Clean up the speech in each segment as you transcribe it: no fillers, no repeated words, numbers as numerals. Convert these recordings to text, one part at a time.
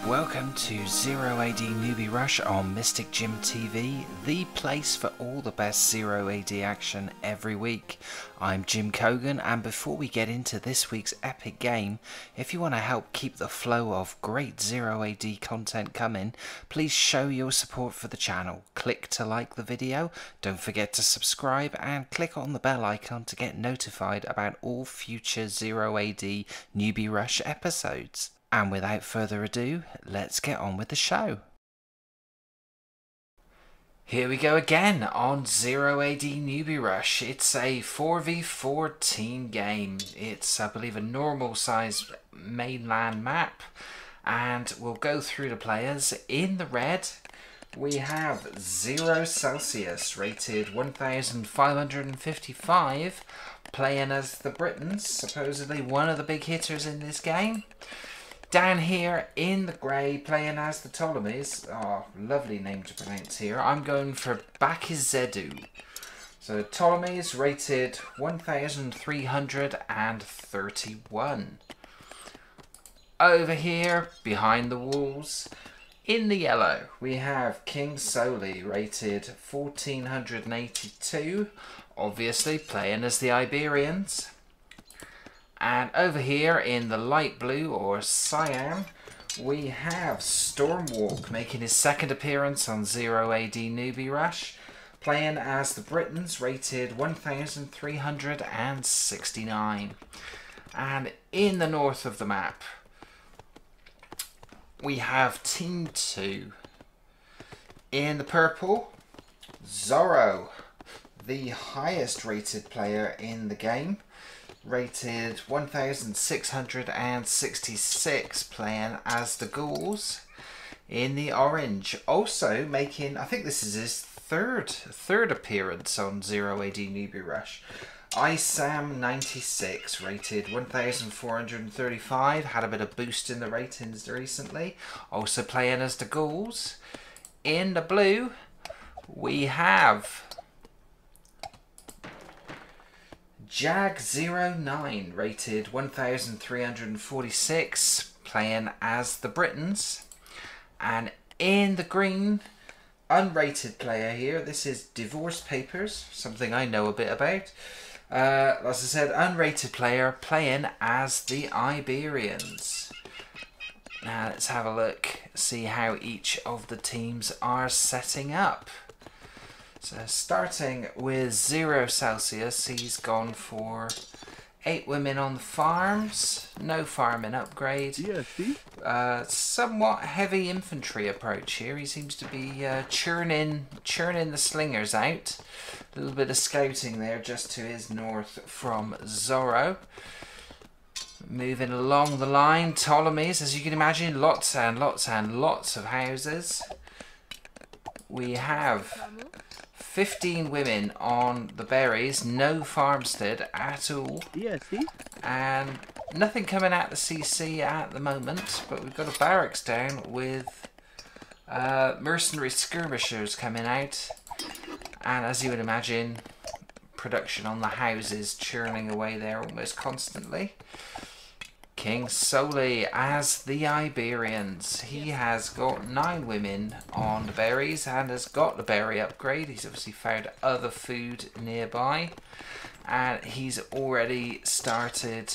Welcome to Zero AD Newbie Rush on Mystic Gym TV, the place for all the best Zero AD action every week. I'm Jim Kogan, and before we get into this week's epic game, if you want to help keep the flow of great Zero AD content coming, please show your support for the channel. Click to like the video, don't forget to subscribe, and click on the bell icon to get notified about all future Zero AD Newbie Rush episodes. And without further ado, let's get on with the show. Here we go again on Zero AD Newbie Rush. It's a 4v4 team game. It's, I believe, a normal size mainland map. And we'll go through the players. In the red, we have 0 Celsius, rated 1555, playing as the Britons, supposedly one of the big hitters in this game. Down here in the grey, playing as the Ptolemies. Oh, lovely name to pronounce here. I'm going for Bakizedu. So Ptolemies rated 1331. Over here, behind the walls, in the yellow, we have King Soli, rated 1482. Obviously playing as the Iberians. And over here in the light blue, or cyan, we have Stormwalk making his second appearance on Zero AD Newbie Rush, playing as the Britons, rated 1369. And in the north of the map, we have Team 2. In the purple, Zorro, the highest rated player in the game, rated 1666, playing as the Ghouls. In the orange, also making, I think this is his third appearance on Zero AD Newbie Rush, Isam 96, rated 1435, had a bit of boost in the ratings recently, also playing as the Ghouls. In the blue, we have Jag09, rated 1346, playing as the Britons. And in the green, unrated player here, this is Divorce Papers, something I know a bit about. As I said, unrated player playing as the Iberians. Now let's have a look, see how each of the teams are setting up. So starting with 0 Celsius, he's gone for 8 women on the farms, no farming upgrade. Yeah, see? Somewhat heavy infantry approach here. He seems to be churning the slingers out. A little bit of scouting there just to his north from Zorro. Moving along the line, Ptolemies, as you can imagine, lots and lots and lots of houses. We have 15 women on the berries, no farmstead at all. Yeah, see? And nothing coming out the CC at the moment, but we've got a barracks down with mercenary skirmishers coming out. And as you would imagine, production on the houses churning away there almost constantly. King Soli as the Iberians. He has got 9 women on the berries and has got the berry upgrade. He's obviously found other food nearby. And he's already started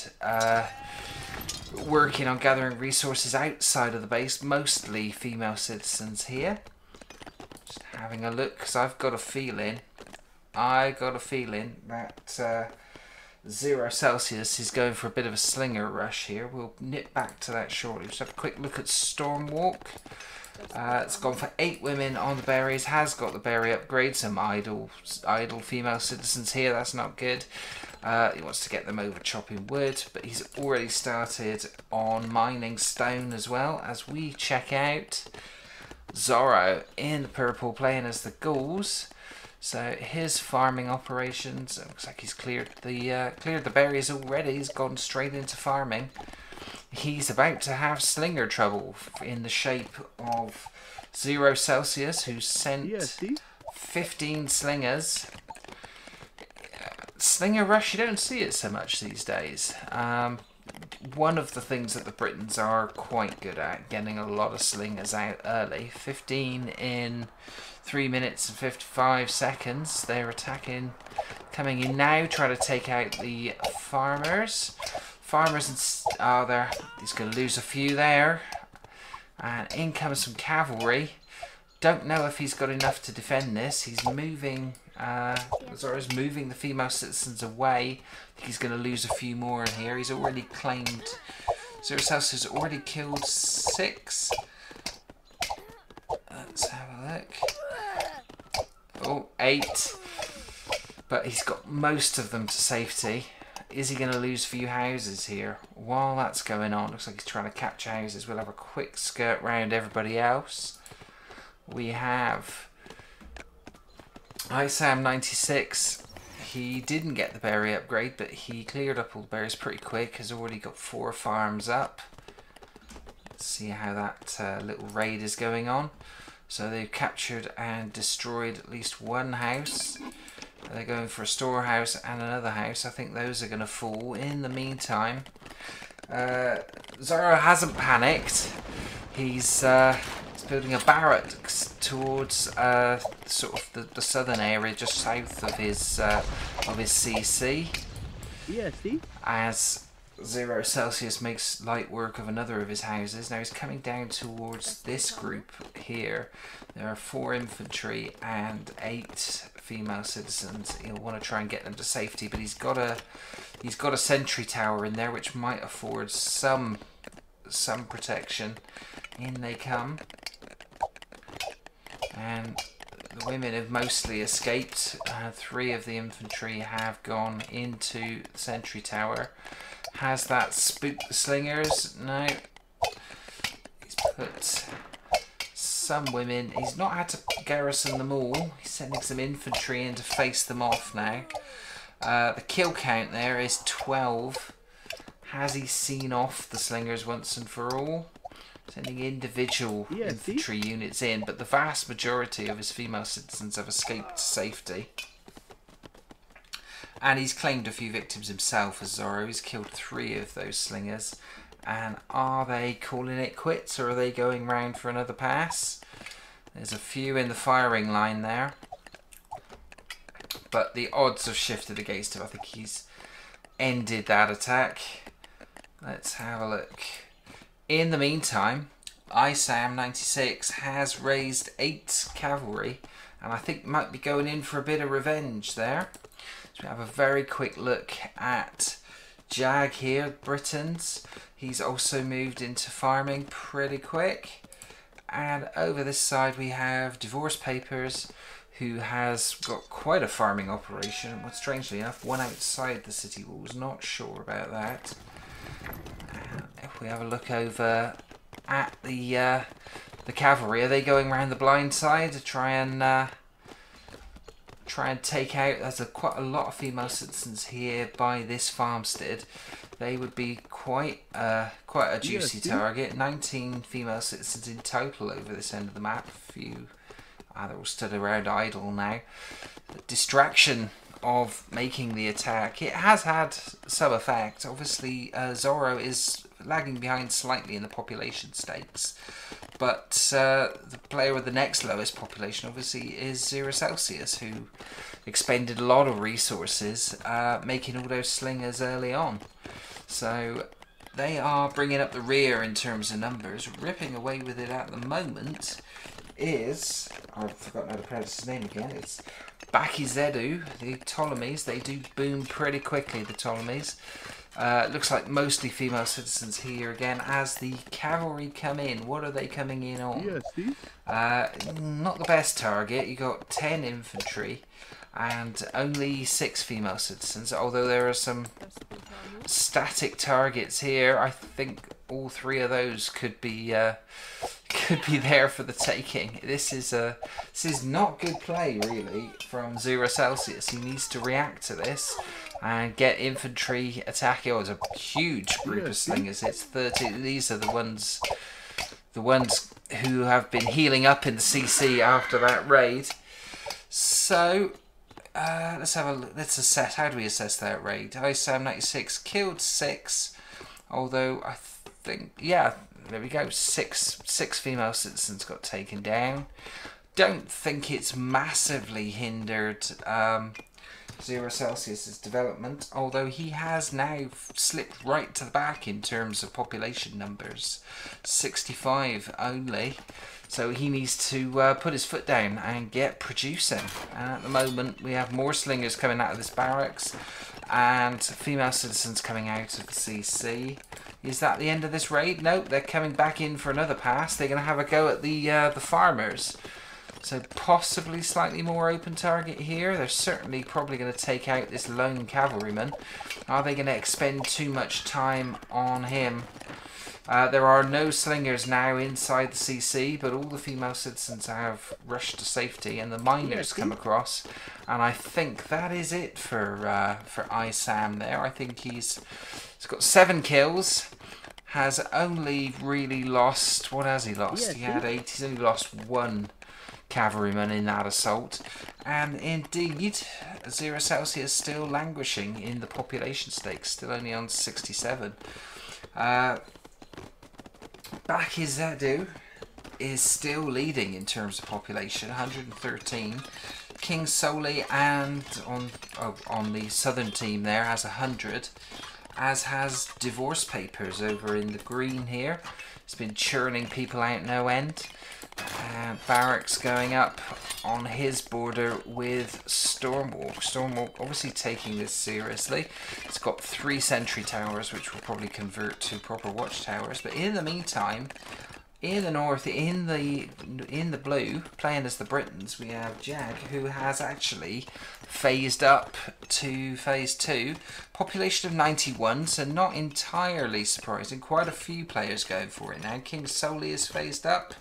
working on gathering resources outside of the base. Mostly female citizens here. Just having a look, because I've got a feeling that 0 Celsius is going for a bit of a slinger rush here. We'll nip back to that shortly. Just have a quick look at Stormwalk. It's gone for 8 women on the berries. Has got the berry upgrade. Some idle female citizens here. That's not good. He wants to get them over chopping wood, but he's already started on mining stone as well. As we check out Zorro in the purple, playing as the Ghouls. So his farming operations, it looks like he's cleared the berries already. He's gone straight into farming. He's about to have slinger trouble in the shape of 0 Celsius, who sent 15 slingers. Slinger rush, you don't see it so much these days. one of the things that the Britons are quite good at, getting a lot of slingers out early. 15 in 3 minutes and 55 seconds. They're attacking, coming in now, trying to take out the farmers. Farmers, oh, there, he's going to lose a few there. And in comes some cavalry. Don't know if he's got enough to defend this. He's moving, Zoro's moving the female citizens away. I think he's going to lose a few more in here. He's already claimed, Zoro's house has already killed 6. Let's have a look. Oh, 8. But he's got most of them to safety. Is he going to lose a few houses here? While that's going on, looks like he's trying to capture houses. We'll have a quick skirt round everybody else. We have Isam 96. He didn't get the berry upgrade, but he cleared up all the berries pretty quick. Has already got 4 farms up. Let's see how that little raid is going on. So they've captured and destroyed at least 1 house. They're going for a storehouse and another house. I think those are going to fall. In the meantime, Zoro hasn't panicked. He's building a barracks towards sort of the southern area, just south of his CC. Yeah, see? As 0 Celsius makes light work of another of his houses. Now he's coming down towards this group here. There are 4 infantry and 8 female citizens. He'll want to try and get them to safety, but he's got a sentry tower in there which might afford some protection. In they come, and the women have mostly escaped. 3 of the infantry have gone into the sentry tower. Has that spooked the slingers? No. He's put some women. He's not had to garrison them all. He's sending some infantry in to face them off now. The kill count there is 12. Has he seen off the slingers once and for all? Sending individual infantry units in, but the vast majority of his female citizens have escaped to safety. And he's claimed a few victims himself as Zoro. He's killed 3 of those slingers. And are they calling it quits, or are they going round for another pass? There's a few in the firing line there. But the odds have shifted against him. I think he's ended that attack. Let's have a look. In the meantime, Isam 96 has raised 8 cavalry, and I think might be going in for a bit of revenge there. So we have a very quick look at Jag here, Britons. He's also moved into farming pretty quick. And over this side we have Divorce Papers, who has got quite a farming operation, but strangely enough, one outside the city walls. Not sure about that. If we have a look over at the cavalry, are they going around the blind side to try and take out? There's quite a lot of female citizens here by this farmstead. They would be quite a juicy target. 19 female citizens in total over this end of the map. A few they're all stood around idle now. The distraction of making the attack, it has had some effect. Obviously Zoro is lagging behind slightly in the population stakes, but the player with the next lowest population obviously is 0 Celsius, who expended a lot of resources making all those slingers early on. So they are bringing up the rear in terms of numbers. Ripping away with it at the moment is, I've forgotten how to pronounce his name again, it's Bakizedu. The Ptolemies, they do boom pretty quickly, the Ptolemies. Looks like mostly female citizens here again as the cavalry come in. What are they coming in on? Not the best target. You got 10 infantry and only 6 female citizens, although there are some static targets here. I think all 3 of those could be there for the taking. This is not good play really from 0 Celsius. He needs to react to this and get infantry attacking. Oh, it's a huge group of slingers. It's 30. These are the ones who have been healing up in the CC after that raid. So let's have a look. Let's assess. How do we assess that raid? Isam 96 killed 6. Although I think, yeah, there we go. Six female citizens got taken down. Don't think it's massively hindered Zero Celsius's development, although he has now slipped right to the back in terms of population numbers. 65 only. So he needs to put his foot down and get producing. And at the moment we have more slingers coming out of this barracks and female citizens coming out of the CC. Is that the end of this raid? No, they're coming back in for another pass. They're going to have a go at the farmers. So possibly slightly more open target here. They're certainly probably going to take out this lone cavalryman. Are they going to expend too much time on him? There are no slingers now inside the CC, but all the female citizens have rushed to safety, and the miners come across. And I think that is it for ISAM there. I think he's got 7 kills. Has only really lost, what has he lost? He had 8. He's only lost 1 cavalryman in that assault. And indeed, Zero Celsius still languishing in the population stakes, still only on 67. Bakizedu is still leading in terms of population, 113. King Soli and on the southern team there has 100, as has Divorce Papers over in the green here. It's been churning people out no end. Barracks going up on his border with Stormwalk. Stormwalk obviously taking this seriously. It's got 3 sentry towers, which will probably convert to proper watchtowers. But in the meantime, in the north, in the blue, playing as the Britons, we have Jag, who has actually phased up to phase 2. Population of 91, so not entirely surprising. Quite a few players going for it now. King Soli is phased up.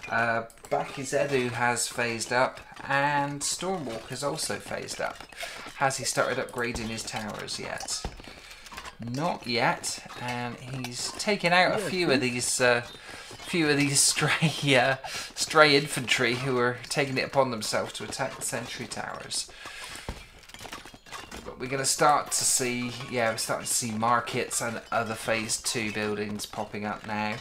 Bakizedu has phased up, and Stormwalk has also phased up. Has he started upgrading his towers yet? Not yet, and he's taken out a few of these stray infantry who are taking it upon themselves to attack the sentry towers. But we're going to start to see, we're starting to see markets and other phase 2 buildings popping up now.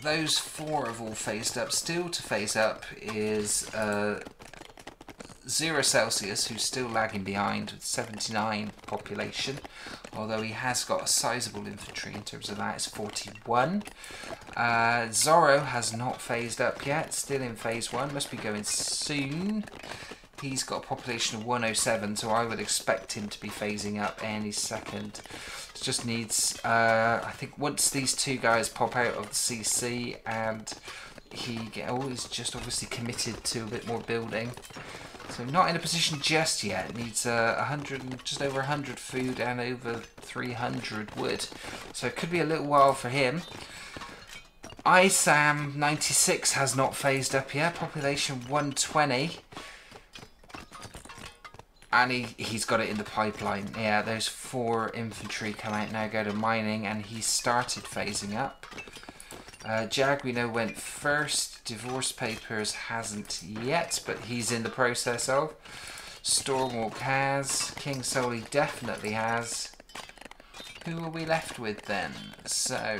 Those 4 have all phased up. Still to phase up is Zero Celsius, who's still lagging behind with 79 population, although he has got a sizable infantry in terms of that. It's 41. Zorro has not phased up yet, still in phase 1, must be going soon. He's got a population of 107, so I would expect him to be phasing up any second. It just needs, I think once these 2 guys pop out of the CC and he is just obviously committed to a bit more building. So not in a position just yet. Needs just over 100 food and over 300 wood. So it could be a little while for him. ISAM 96 has not phased up yet. Population 120. And he's got it in the pipeline. Yeah, those 4 infantry come out now, go to mining, and he started phasing up. Jag, we know, went first. Divorce Papers hasn't yet, but he's in the process of. Stormwalk has. King Soli definitely has. Who are we left with then? So,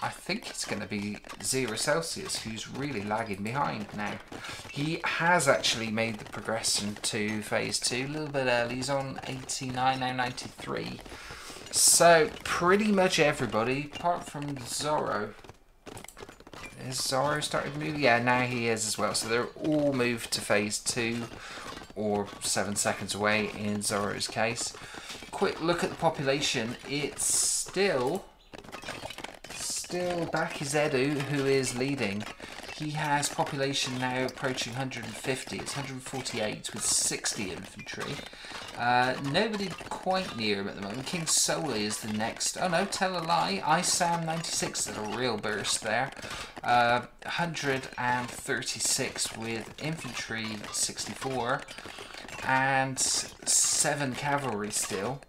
I think it's going to be Zero Celsius, who's really lagging behind now. He has actually made the progression to phase 2 a little bit early. He's on 89, now 93. So, pretty much everybody, apart from Zorro. Has Zorro started moving? Yeah, now he is as well. So they're all moved to phase 2, or 7 seconds away in Zorro's case. Quick look at the population. It's still Bakizedu who is leading. He has population now approaching 150. It's 148 with 60 infantry. Nobody quite near him at the moment. King Soli is the next. Oh no, tell a lie. ISAM 96 did a real burst there. 136 with infantry 64. And 7 cavalry still.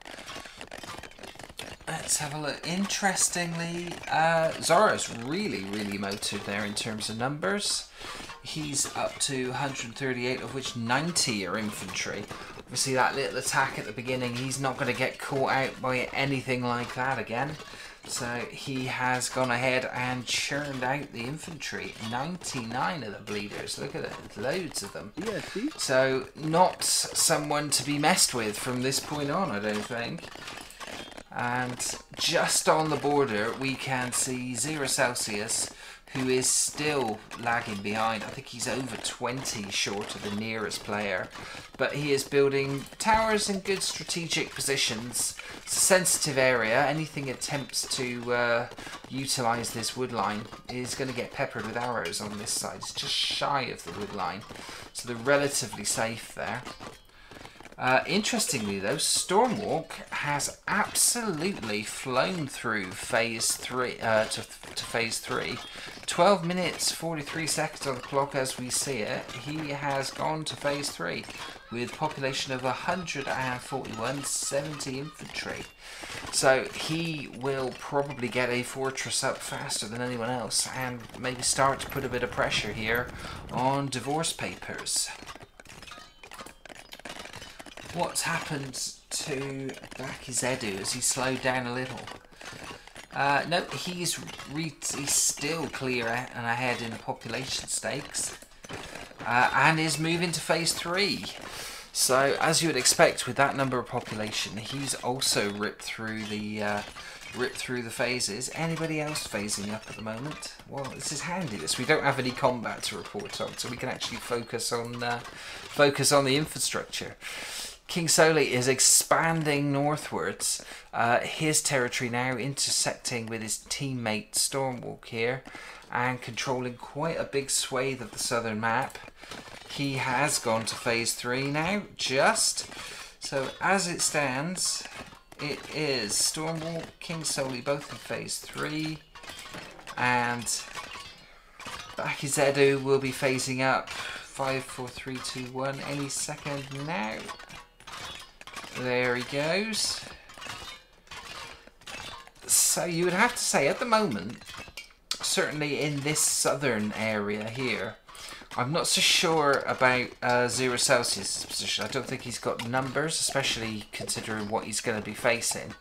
Let's have a look. Interestingly, Zorro's really motored there in terms of numbers. He's up to 138, of which 90 are infantry. Obviously that little attack at the beginning, he's not going to get caught out by anything like that again. So he has gone ahead and churned out the infantry. 99 of the bleeders. Look at it. Loads of them. Yeah, see? So not someone to be messed with from this point on, I don't think. And just on the border we can see 0 Celsius, who is still lagging behind. I think he's over 20 short of the nearest player. But he is building towers in good strategic positions. It's a sensitive area. Anything attempts to utilise this wood line is going to get peppered with arrows on this side. It's just shy of the wood line. So they're relatively safe there. Interestingly though, Stormwalk has absolutely flown through phase 3 to phase 3. 12 minutes 43 seconds on the clock as we see it. He has gone to phase 3 with population of 141, 70 infantry. So he will probably get a fortress up faster than anyone else and maybe start to put a bit of pressure here on divorce papers. What's happened to Bakizedu? Has he slowed down a little? No, he's still clear and ahead in the population stakes, and is moving to phase 3. So, as you would expect with that number of population, he's also ripped through the phases. Anybody else phasing up at the moment? Well, this is handy. We don't have any combat to report on, so we can actually focus on the infrastructure. King Soli is expanding northwards, his territory now intersecting with his teammate Stormwalk here and controlling quite a big swathe of the southern map. He has gone to phase 3 now, just. So as it stands, it is Stormwalk, King Soli both in phase 3, and Bakizedu will be phasing up 5, 4, 3, 2, 1 any second now. There he goes. So you would have to say at the moment, certainly in this southern area here, I'm not so sure about 0 Celsius' position. I don't think he's got numbers, especially considering what he's going to be facing.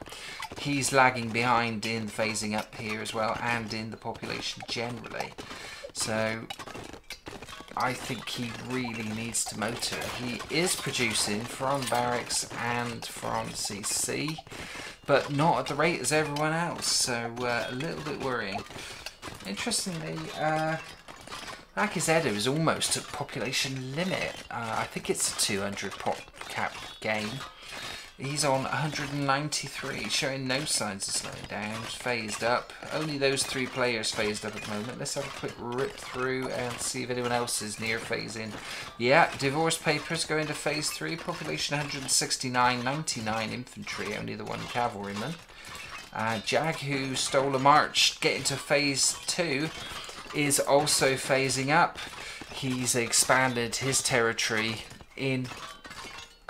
He's lagging behind in phasing up here as well, and in the population generally. So I think he really needs to motor. He is producing from barracks and from CC, but not at the rate as everyone else, so a little bit worrying. Interestingly, Bakizedu is almost at population limit. I think it's a 200 pop cap game. He's on 193, showing no signs of slowing down. Phased up. Only those 3 players phased up at the moment. Let's have a quick rip through and see if anyone else is near phasing. Yeah, divorce papers going to phase 3. Population 169, 99 infantry, only the 1 cavalryman. Jag, who stole a march, getting to phase 2, is also phasing up. He's expanded his territory in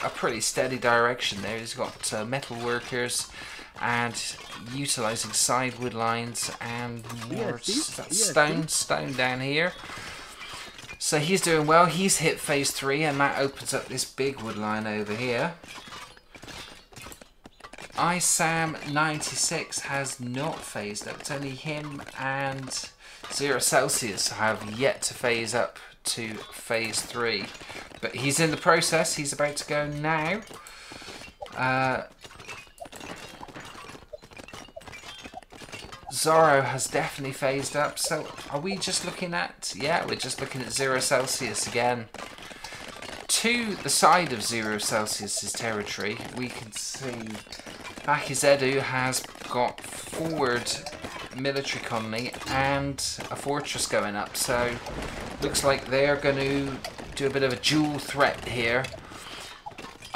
a pretty steady direction there. He's got metal workers and utilising side wood lines and more stone down here. So he's doing well. He's hit phase 3 and that opens up this big wood line over here. ISAM 96 has not phased up. It's only him and 0 Celsius have yet to phase up to phase 3, but he's in the process. He's about to go now. Zorro has definitely phased up. So are we just looking at, yeah, we're just looking at 0 Celsius again. To the side of 0 Celsius's territory, we can see Bakizedu has got forward military colony and a fortress going up, so looks like they're going to do a bit of a dual threat here.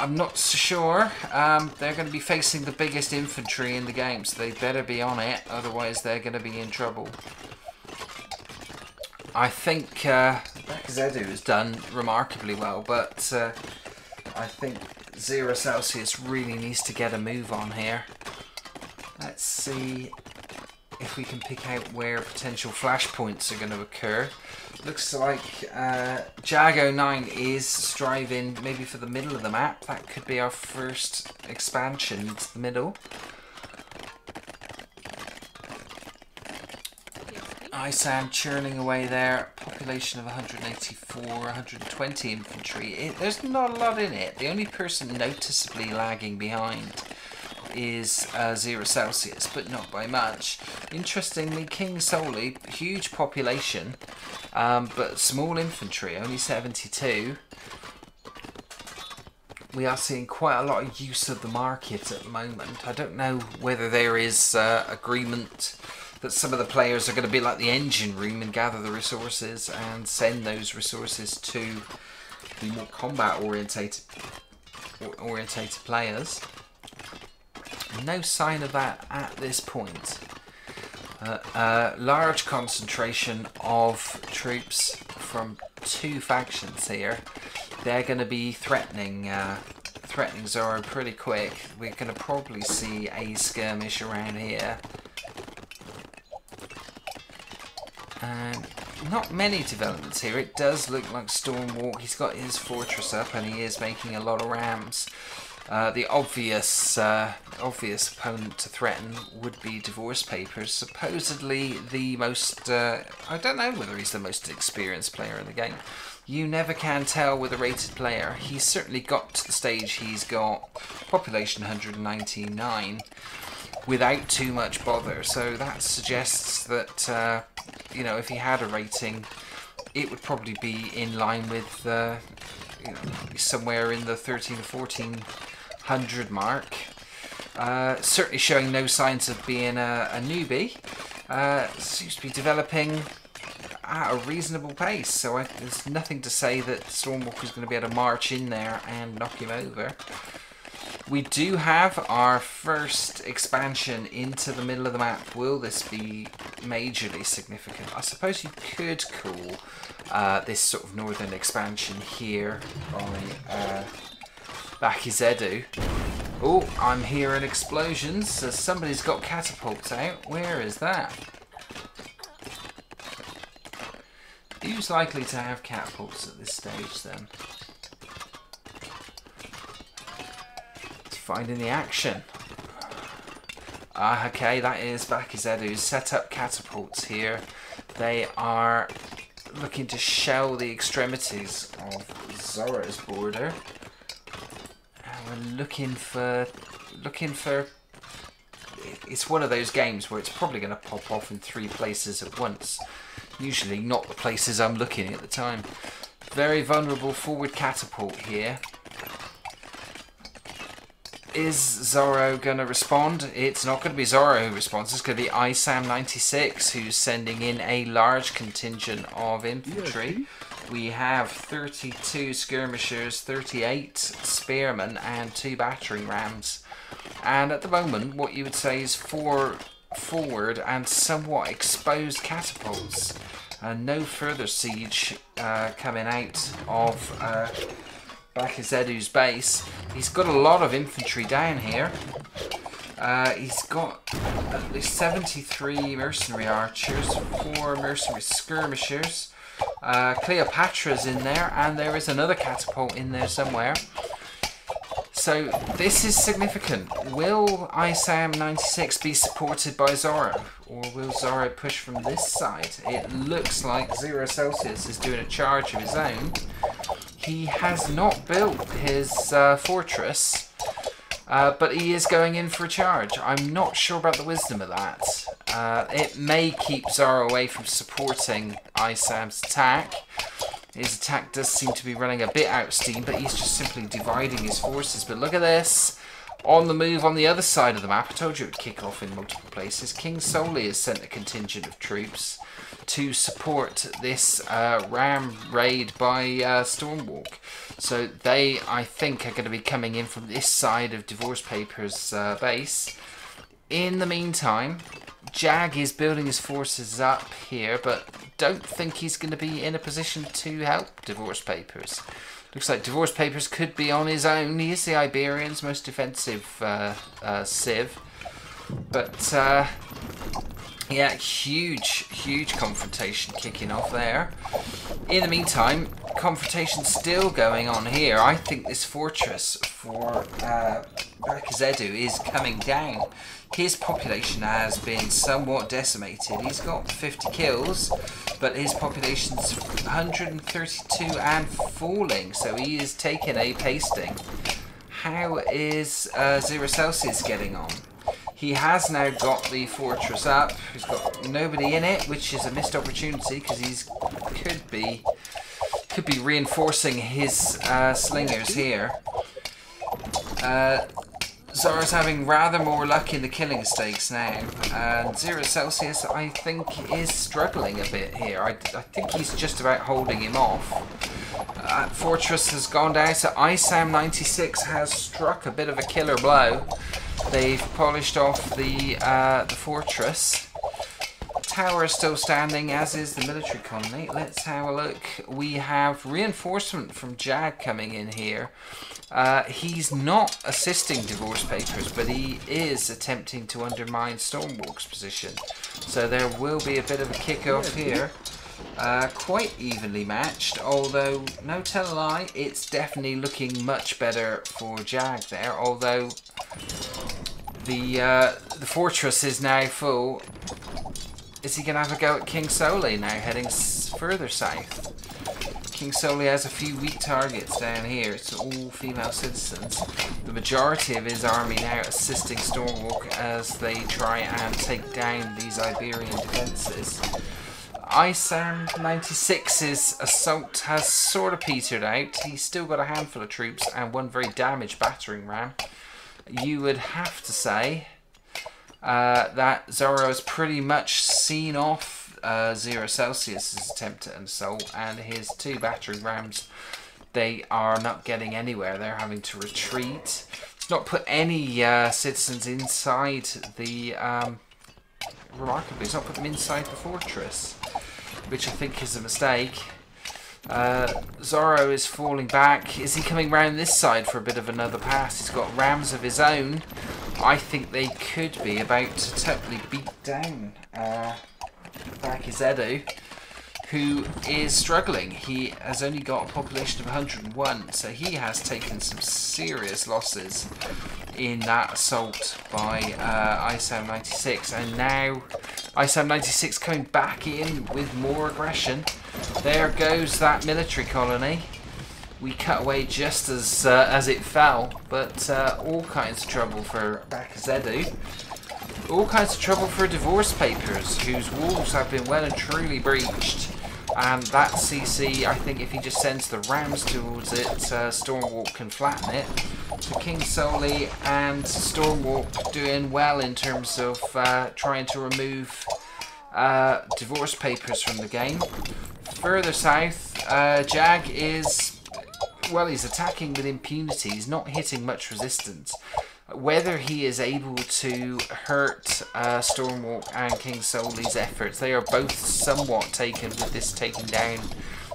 I'm not so sure. They're going to be facing the biggest infantry in the game, so they better be on it, otherwise they're going to be in trouble. I think Bakizedu has done remarkably well, but I think 0 Celsius really needs to get a move on here. Let's see if we can pick out where potential flashpoints are going to occur. Looks like Jag09 is striving maybe for the middle of the map. That could be our first expansion into the middle. ISAM churning away there. Population of 184, 120 infantry. There's not a lot in it. The only person noticeably lagging behind is 0 Celsius, but not by much. Interestingly, King Solly, huge population, but small infantry, only 72. We are seeing quite a lot of use of the market at the moment. I don't know whether there is agreement that some of the players are going to be like the engine room and gather the resources and send those resources to the more combat orientated players. No sign of that at this point. Large concentration of troops from 2 factions here. They're going to be threatening Zoro pretty quick. We're going to probably see a skirmish around here. Not many developments here. It does look like Stormwalk. He's got his fortress up and he is making a lot of rams. The obvious opponent to threaten would be Divorce Papers. Supposedly the most... I don't know whether he's the most experienced player in the game. You never can tell with a rated player. He's certainly got to the stage he's got population 199 without too much bother. So that suggests that, you know, if he had a rating, it would probably be in line with, you know, somewhere in the 13 or 1400 mark. Certainly showing no signs of being a newbie. Seems to be developing at a reasonable pace, so there's nothing to say that Stormwalker's going to be able to march in there and knock him over. We do have our first expansion into the middle of the map. Will this be majorly significant? I suppose you could call this sort of northern expansion here by Bakizedu. Oh, I'm hearing explosions. So somebody's got catapults out. Where is that? Who's likely to have catapults at this stage then? Finding the action. Okay, that is Bakizedu's set up catapults here. They are looking to shell the extremities of Zoro's border. And we're looking for... It's one of those games where it's probably going to pop off in 3 places at once. Usually not the places I'm looking at the time. Very vulnerable forward catapult here. Is Zoro going to respond? It's not going to be Zoro who responds. It's going to be ISAM96 who's sending in a large contingent of infantry. We have 32 skirmishers, 38 spearmen and 2 battering rams. And at the moment what you would say is 4 forward and somewhat exposed catapults. No further siege coming out of Bakizedu's base. He's got a lot of infantry down here. He's got at least 73 mercenary archers, 4 mercenary skirmishers. Cleopatra's in there, and there is another catapult in there somewhere. So this is significant. Will ISAM96 be supported by Zoro? Or will Zoro push from this side? It looks like 0 Celsius is doing a charge of his own. He has not built his fortress, but he is going in for a charge. I'm not sure about the wisdom of that. It may keep Zoro away from supporting ISAM's attack. His attack does seem to be running a bit out of steam, but he's just simply dividing his forces. But look at this. On the move on the other side of the map. I told you it would kick off in multiple places. King Solly has sent a contingent of troops to support this ram raid by Stormwalk. So they, I think, are going to be coming in from this side of Divorce Papers' base. In the meantime, Jag is building his forces up here, but don't think he's going to be in a position to help Divorce Papers. Looks like Divorce Papers could be on his own. He is the Iberian's most defensive civ. But Yeah, huge confrontation kicking off there. In the meantime, confrontation still going on here. I think this fortress for Bakazedu is coming down. His population has been somewhat decimated. He's got 50 kills, but his population's 132 and falling, so he is taking a pasting. How is Zero Celsius getting on? He has now got the fortress up. He's got nobody in it, which is a missed opportunity because he's could be reinforcing his slingers here. Zara's having rather more luck in the killing stakes now, and Zero Celsius I think is struggling a bit here. I think he's just about holding him off. Fortress has gone down, so ISAM96 has struck a bit of a killer blow. They've polished off the fortress. Tower is still standing, as is the military colony. Let's have a look. We have reinforcement from Jag coming in here. He's not assisting Divorce Papers, but he is attempting to undermine Stormwalk's position. So there will be a bit of a kick-off here. Quite evenly matched, although, no tell a lie, it's definitely looking much better for Jag there, although the fortress is now full. Is he going to have a go at King Sole now, heading further south? King Sole has a few weak targets down here. It's all female citizens. The majority of his army now assisting Stormwalk as they try and take down these Iberian defences. ISAM96's assault has sort of petered out. He's still got a handful of troops and one very damaged battering ram. You would have to say that Zorro has pretty much seen off Zero Celsius's attempt at an assault, and his two battering rams, they are not getting anywhere. They're having to retreat. It's not put any citizens inside the... remarkably, it's not put them inside the fortress, which I think is a mistake. Zorro is falling back. Is he coming round this side for a bit of another pass? He's got rams of his own. I think they could be about to totally beat down Bakazedu, who is struggling. He has only got a population of 101, so he has taken some serious losses in that assault by ISAM96, and now ISAM96 coming back in with more aggression. There goes that military colony. We cut away just as it fell, but all kinds of trouble for Bakazedu. All kinds of trouble for Divorce Papers, whose walls have been well and truly breached. And that CC, I think if he just sends the rams towards it, Stormwalk can flatten it. So King Sole and Stormwalk doing well in terms of trying to remove Divorce Papers from the game. Further south, Jag is, well, he's attacking with impunity. He's not hitting much resistance. Whether he is able to hurt Stormwalk and King Sole's efforts, they are both somewhat taken with this taking down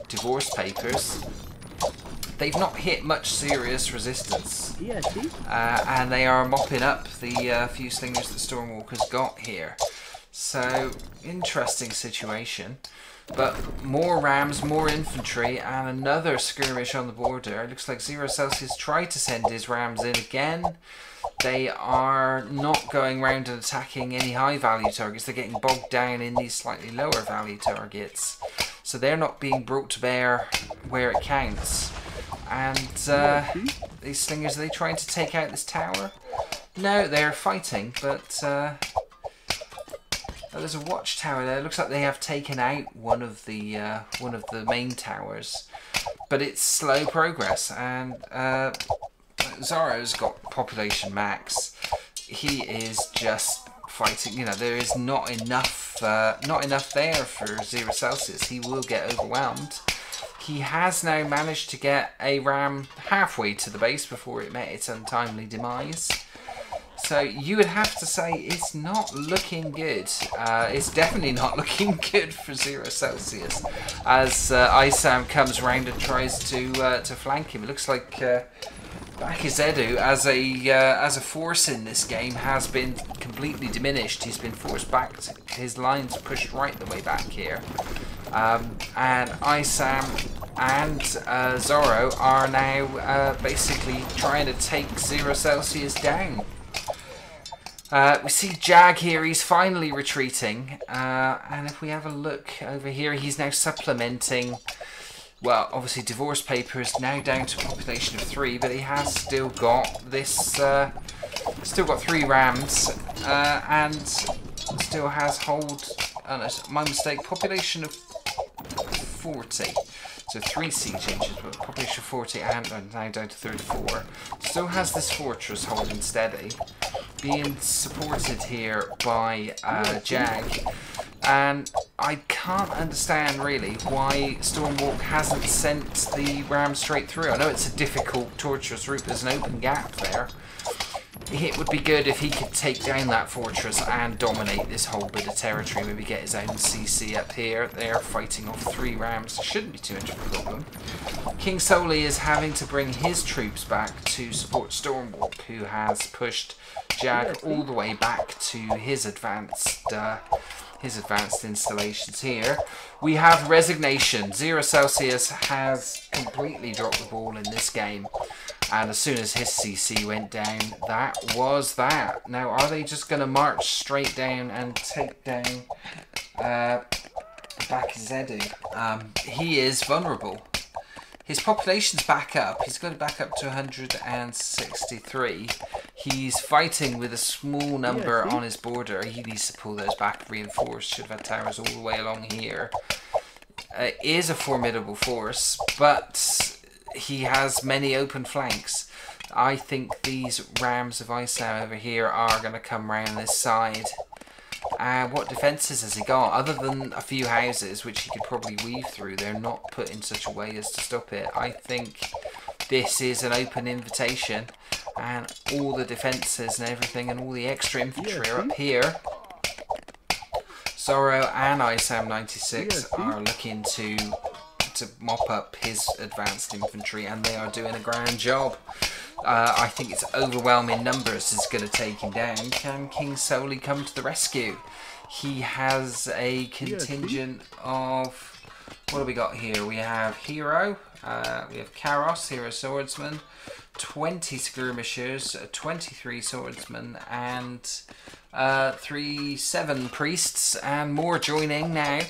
Divorce Papers. They've not hit much serious resistance, and they are mopping up the few slingers that Stormwalk has got here. So, interesting situation. But more rams, more infantry, and another skirmish on the border. It looks like Zero Celsius tried to send his rams in again. They are not going round and attacking any high value targets. They're getting bogged down in these slightly lower value targets. So they're not being brought to bear where it counts. And these slingers, are they trying to take out this tower? No, they're fighting, but oh, there's a watchtower there. It looks like they have taken out one of the main towers, but it's slow progress. And Zorro's got population max. He is just fighting. You know, there is not enough there for Zero Celsius. He will get overwhelmed. He has now managed to get a ram halfway to the base before it met its untimely demise. So you would have to say it's not looking good. It's definitely not looking good for Zero Celsius as ISAM comes round and tries to flank him. It looks like Bakizedu as a force in this game has been completely diminished. He's been forced back. His lines pushed right the way back here. And Isam and Zorro are now basically trying to take 0 Celsius down. We see Jag here, he's finally retreating, and if we have a look over here, he's now supplementing. Well, obviously divorce papers now down to a population of 3, but he has still got this, still got 3 rams, and still has hold, oh no, my mistake, population of 40. So 3 siege engines, but population of 40 and now down to 34. Still has this fortress holding steady, being supported here by Jag. And I can't understand really why Stormwalk hasn't sent the ram straight through. I know it's a difficult, tortuous route, there's an open gap there. It would be good if he could take down that fortress and dominate this whole bit of territory. Maybe get his own CC up here. They're fighting off 3 rams. Shouldn't be too much of a problem. King Soli is having to bring his troops back to support Stormwalk, who has pushed Jag all the way back to his advanced installations here. We have resignation. 0 Celsius has completely dropped the ball in this game. And as soon as his CC went down, that was that. Now, are they just going to march straight down and take down Bakizedu? He is vulnerable. His population's back up. He's got it back up to 163. He's fighting with a small number on his border. He needs to pull those back reinforced. Should have had towers all the way along here. Is a formidable force, but he has many open flanks. I think these rams of Isam over here are going to come round this side. What defences has he got? Other than a few houses, which he could probably weave through, they're not put in such a way as to stop it. I think this is an open invitation, and all the defences and everything and all the extra infantry are up here. Zorro and Isam 96 are looking to mop up his advanced infantry, and they are doing a grand job. I think it's overwhelming numbers is going to take him down. Can King Soli come to the rescue? He has a contingent of... What have we got here? We have Hero, we have Karos, Hero Swordsman, 20 Skirmishers, 23 Swordsmen, and 7 Priests, and more joining now.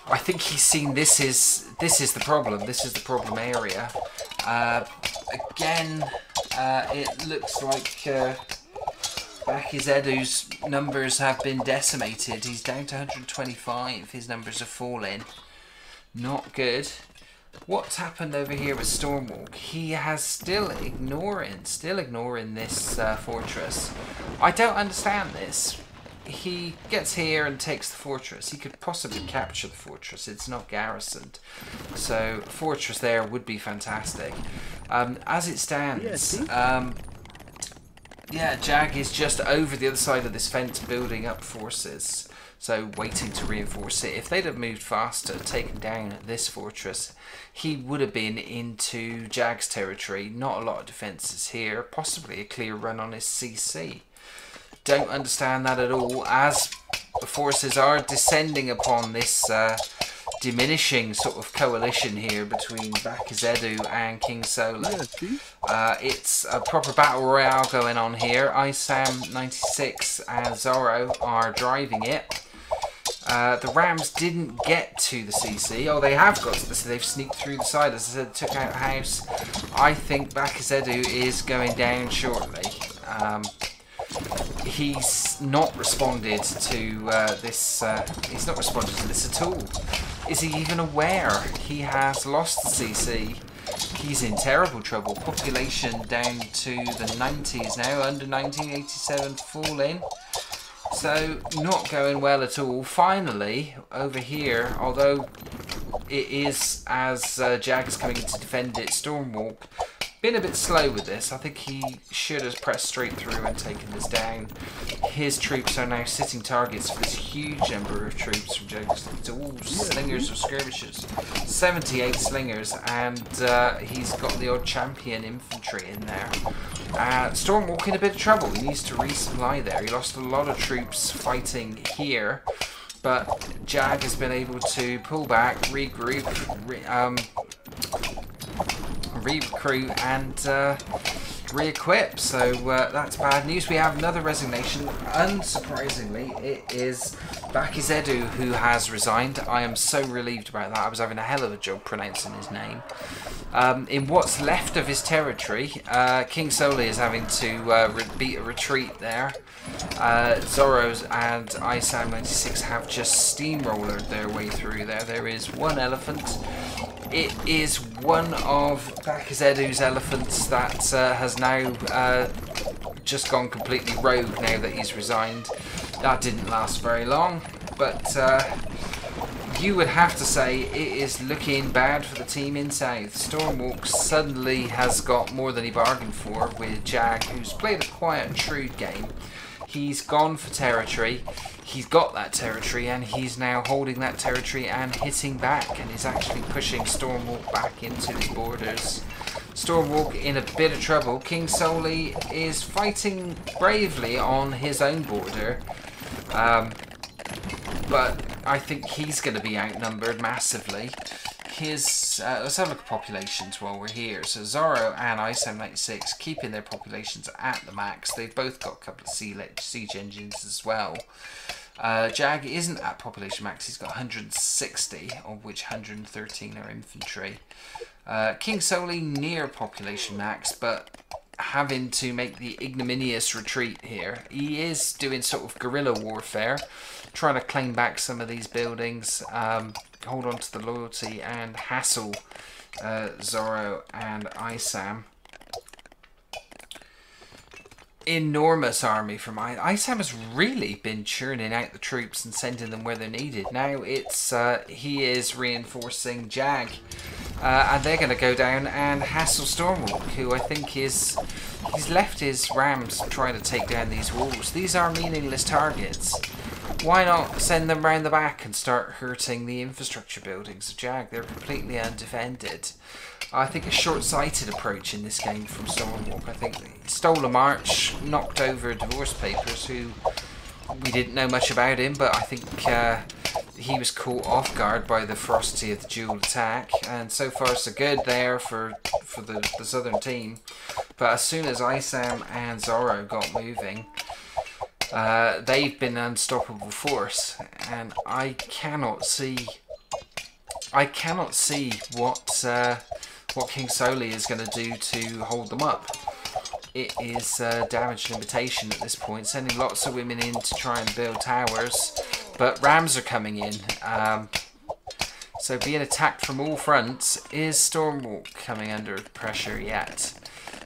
I think he's seen this is the problem. This is the problem area. Again, it looks like Bakizedu's numbers have been decimated. He's down to 125. His numbers are falling. Not good. What's happened over here with Stormwalk? He has still ignoring this fortress. I don't understand this. He gets here and takes the fortress. He could possibly capture the fortress. It's not garrisoned. So a fortress there would be fantastic. As it stands, yeah, Jag is just over the other side of this fence building up forces. So waiting to reinforce it. If they'd have moved faster, taken down this fortress, he would have been into Jag's territory. Not a lot of defences here. Possibly a clear run on his CC. Don't understand that at all, as the forces are descending upon this diminishing sort of coalition here between Bakizedu and King Soli. It's a proper battle royale going on here. Isam 96 and Zorro are driving it. The Rams didn't get to the CC. Oh, they have got to the CC. They've sneaked through the side. As I said, took out a house. I think Bakizedu is going down shortly. He's not responded to this. He's not responded to this at all. Is he even aware he has lost the CC? He's in terrible trouble. Population down to the 90s now, under 1987 falling. So not going well at all. Finally, over here, although it is as Jag's coming in to defend it, Stormwalk, been a bit slow with this. I think he should have pressed straight through and taken this down. His troops are now sitting targets for this huge number of troops from Jag. It's all slingers or skirmishers. 78 slingers, and he's got the odd champion infantry in there. Stormwalk in a bit of trouble. He needs to resupply there. He lost a lot of troops fighting here, but Jag has been able to pull back, regroup, recruit, and re-equip. So that's bad news. We have another resignation. Unsurprisingly, it is Bakizedu who has resigned. I am so relieved about that. I was having a hell of a job pronouncing his name. In what's left of his territory, King Soli is having to beat a retreat there. Zoros and ISAM 96 have just steamrollered their way through there. There is one elephant. It is one of Bakizedu's elephants that has now just gone completely rogue now that he's resigned. That didn't last very long, but you would have to say it is looking bad for the team in South. Stormwalk suddenly has got more than he bargained for with Jag, who's played a quiet and shrewd game. He's gone for territory. He's got that territory, and he's now holding that territory and hitting back, and is actually pushing Stormwalk back into his borders. Stormwalk in a bit of trouble. King Soli is fighting bravely on his own border, but I think he's going to be outnumbered massively. Let's have a look at populations while we're here. So Zorro and ISAM 96 keeping their populations at the max. They've both got a couple of siege engines as well. Jag isn't at population max. He's got 160, of which 113 are infantry. King Soli near population max, but having to make the ignominious retreat here. He is doing sort of guerrilla warfare, trying to claim back some of these buildings, hold on to the loyalty, and hassle Zorro and ISAM. Enormous army from ISAM has really been churning out the troops and sending them where they're needed. Now it's he is reinforcing Jag, and they're going to go down and hassle Stormwalk, who I think he's left his rams trying to take down these walls. These are meaningless targets. Why not send them round the back and start hurting the infrastructure buildings of Jag? They're completely undefended. I think a short-sighted approach in this game from Stormwalk. I think he stole a march, knocked over Divorce Papers, who we didn't know much about him, but I think he was caught off guard by the ferocity of the dual attack, and so far so good there for the southern team. But as soon as ISAM and Zorro got moving, they've been an unstoppable force, and I cannot see what King Soli is going to do to hold them up. It is damage limitation at this point, sending lots of women in to try and build towers, but rams are coming in. So being attacked from all fronts. Is Stormwalk coming under pressure yet?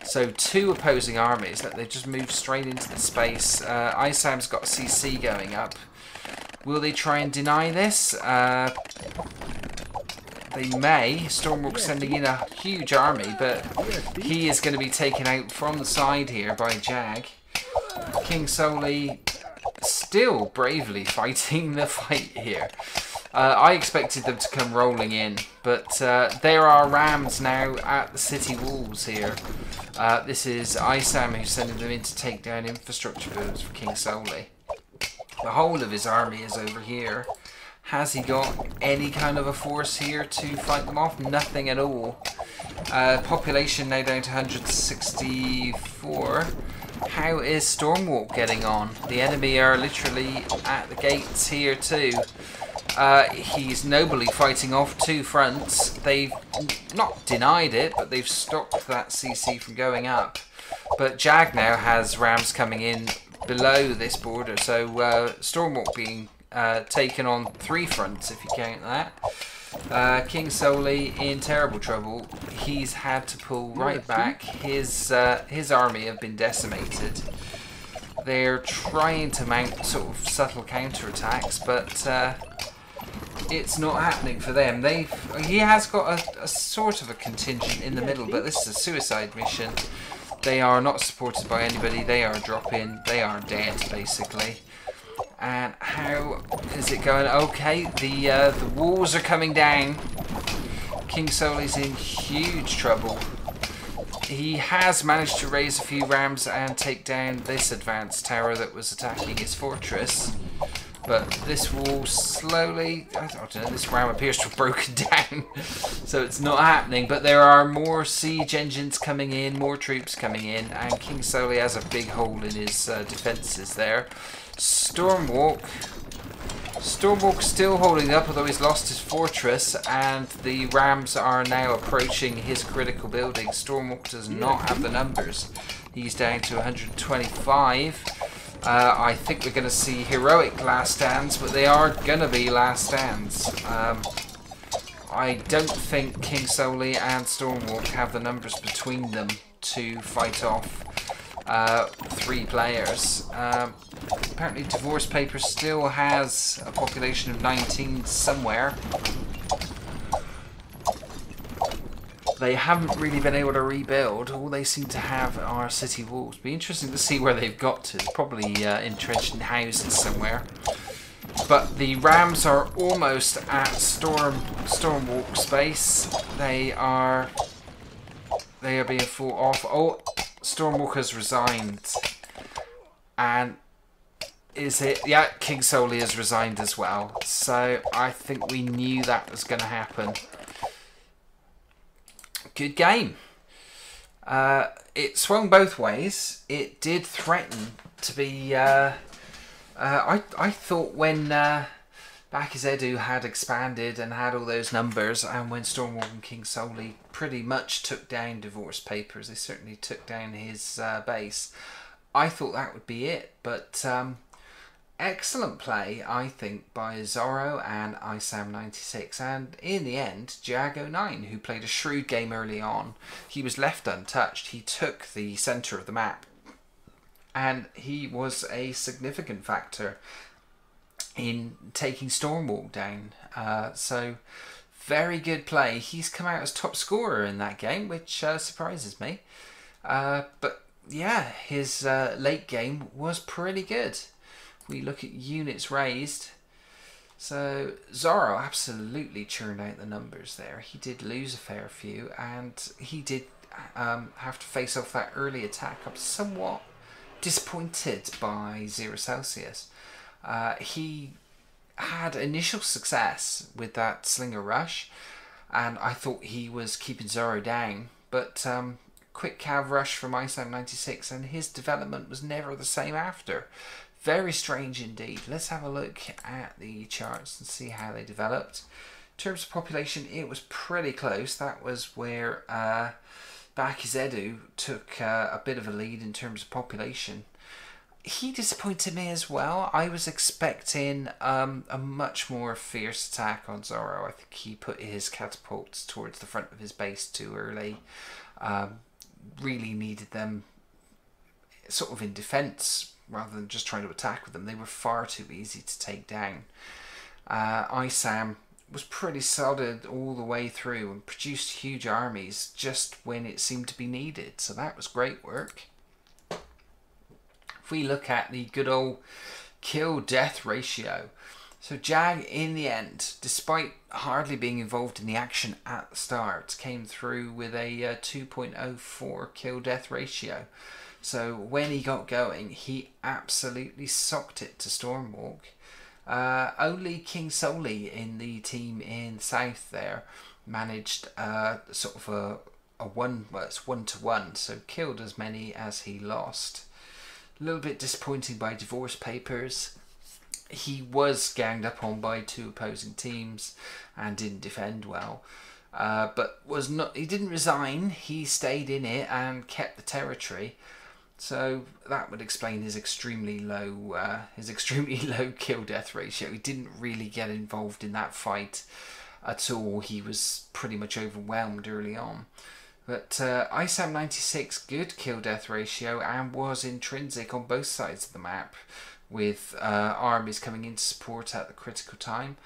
So two opposing armies that they just moved straight into the space. ISAM's got CC going up. Will they try and deny this? They may. Stormwalk sending in a huge army, but he is going to be taken out from the side here by Jag. King Soli still bravely fighting the fight here. I expected them to come rolling in, but there are rams now at the city walls here. This is ISAM who's sending them in to take down infrastructure buildings for King Soli. The whole of his army is over here. Has he got any kind of a force here to fight them off? Nothing at all. Population now down to 164. How is Stormwalk getting on? The enemy are literally at the gates here too. He's nobly fighting off two fronts. They've not denied it, but they've stopped that CC from going up. But Jag now has rams coming in below this border, so Stormwalk being taken on three fronts, if you count that. King Soli in terrible trouble. He's had to pull right back. His army have been decimated. They're trying to mount sort of subtle counterattacks, but it's not happening for them. He has got a sort of a contingent in the middle, but this is a suicide mission. They are not supported by anybody. They are dropping. They are dead, basically. And how is it going? Okay, the walls are coming down. King Soli's in huge trouble. He has managed to raise a few rams and take down this advanced tower that was attacking his fortress. But this wall slowly, I don't know, this ram appears to have broken down. So it's not happening. But there are more siege engines coming in, more troops coming in. And King Soli has a big hole in his defences there. Stormwalk still holding up, although he's lost his fortress, and the rams are now approaching his critical building. Stormwalk does not have the numbers. He's down to 125. I think we're going to see heroic last stands, but they are going to be last stands. I don't think King Soli and Stormwalk have the numbers between them to fight off 3 players. Apparently Divorce Paper still has a population of 19 somewhere. They haven't really been able to rebuild. All they seem to have are city walls. Be interesting to see where they've got to. Probably entrenched in houses somewhere. But the rams are almost at Stormwalk space. They are being fought off. Oh, Stormwalk has resigned. And is it? Yeah, King Soli has resigned as well. So I think we knew that was going to happen. Good game. It swung both ways. It did threaten to be... I thought when Empires Ascendant had expanded and had all those numbers, and when Stormwalk and King Soli pretty much took down Divorce Papers, they certainly took down his base, I thought that would be it. But excellent play, I think, by Zorro and Isam96, and in the end, Jago9, who played a shrewd game early on. He was left untouched. He took the centre of the map, and he was a significant factor in taking Stormwalk down. So, very good play. He's come out as top scorer in that game, which surprises me. But yeah, his late game was pretty good. We look at units raised. So Zorro absolutely churned out the numbers there. He did lose a fair few, and he did have to face off that early attack. I'm somewhat disappointed by 0 Celsius. He had initial success with that Slinger Rush, and I thought he was keeping Zorro down, but quick cav rush from Isam96, and his development was never the same after. Very strange indeed. Let's have a look at the charts and see how they developed. In terms of population, it was pretty close. That was where Bakizedu took a bit of a lead in terms of population. He disappointed me as well. I was expecting a much more fierce attack on Zorro. I think he put his catapults towards the front of his base too early. Really needed them sort of in defence rather than just trying to attack with them. They were far too easy to take down. Isam was pretty solid all the way through and produced huge armies just when it seemed to be needed. So that was great work. If we look at the good old kill-death ratio, so Jag in the end, despite hardly being involved in the action at the start, came through with a 2.04 kill-death ratio. So when he got going, he absolutely socked it to Stormwalk. Only King Soli in the team in the south there managed sort of a one, well, it's 1-to-1, so killed as many as he lost. A little bit disappointing by Divorce Papers. He was ganged up on by 2 opposing teams and didn't defend well. But was not. He didn't resign. He stayed in it and kept the territory. So that would explain his extremely low kill-death ratio. He didn't really get involved in that fight at all. He was pretty much overwhelmed early on. But Isam96, good kill-death ratio, and was intrinsic on both sides of the map, with armies coming in to support at the critical time.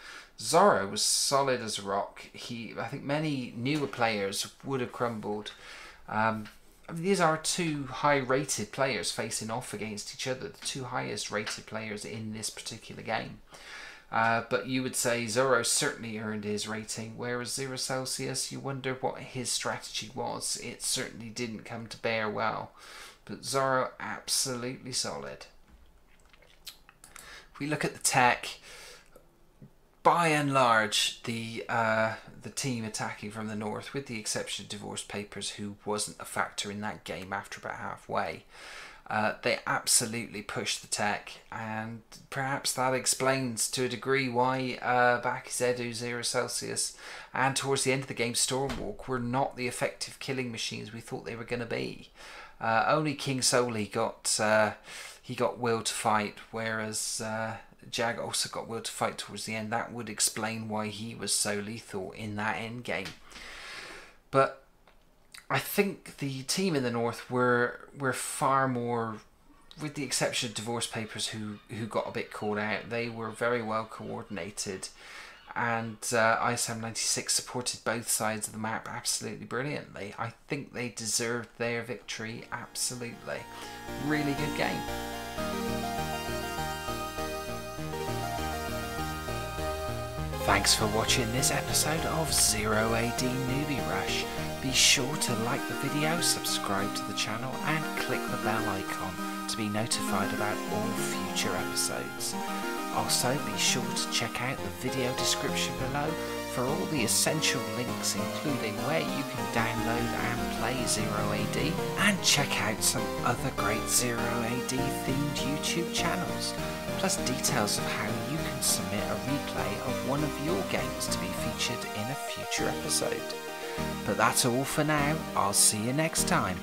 Zorro was solid as a rock. I think many newer players would have crumbled. I mean, these are two high-rated players facing off against each other, the two highest-rated players in this particular game. But you would say Zorro certainly earned his rating, whereas Zero Celsius, you wonder what his strategy was. It certainly didn't come to bear well. But Zorro, absolutely solid. If we look at the tech, by and large, the team attacking from the north, with the exception of Divorce Papers, who wasn't a factor in that game after about halfway, they absolutely pushed the tech, and perhaps that explains to a degree why Bakizedu, Zero Celsius, and towards the end of the game Stormwalk were not the effective killing machines we thought they were going to be. Only King Soli got will to fight, whereas Jag also got will to fight towards the end. That would explain why he was so lethal in that end game. But I think the team in the north were far more, with the exception of Divorce Papers, who got a bit caught out. They were very well coordinated, and ISM 96 supported both sides of the map absolutely brilliantly. I think they deserved their victory, absolutely. Really good game. Thanks for watching this episode of Zero AD Newbie Rush. Be sure to like the video, subscribe to the channel and click the bell icon to be notified about all future episodes. Also be sure to check out the video description below for all the essential links, including where you can download and play Zero AD, and check out some other great Zero AD themed YouTube channels, plus details of how you can submit a replay of one of your games to be featured in a future episode. But that's all for now. I'll see you next time.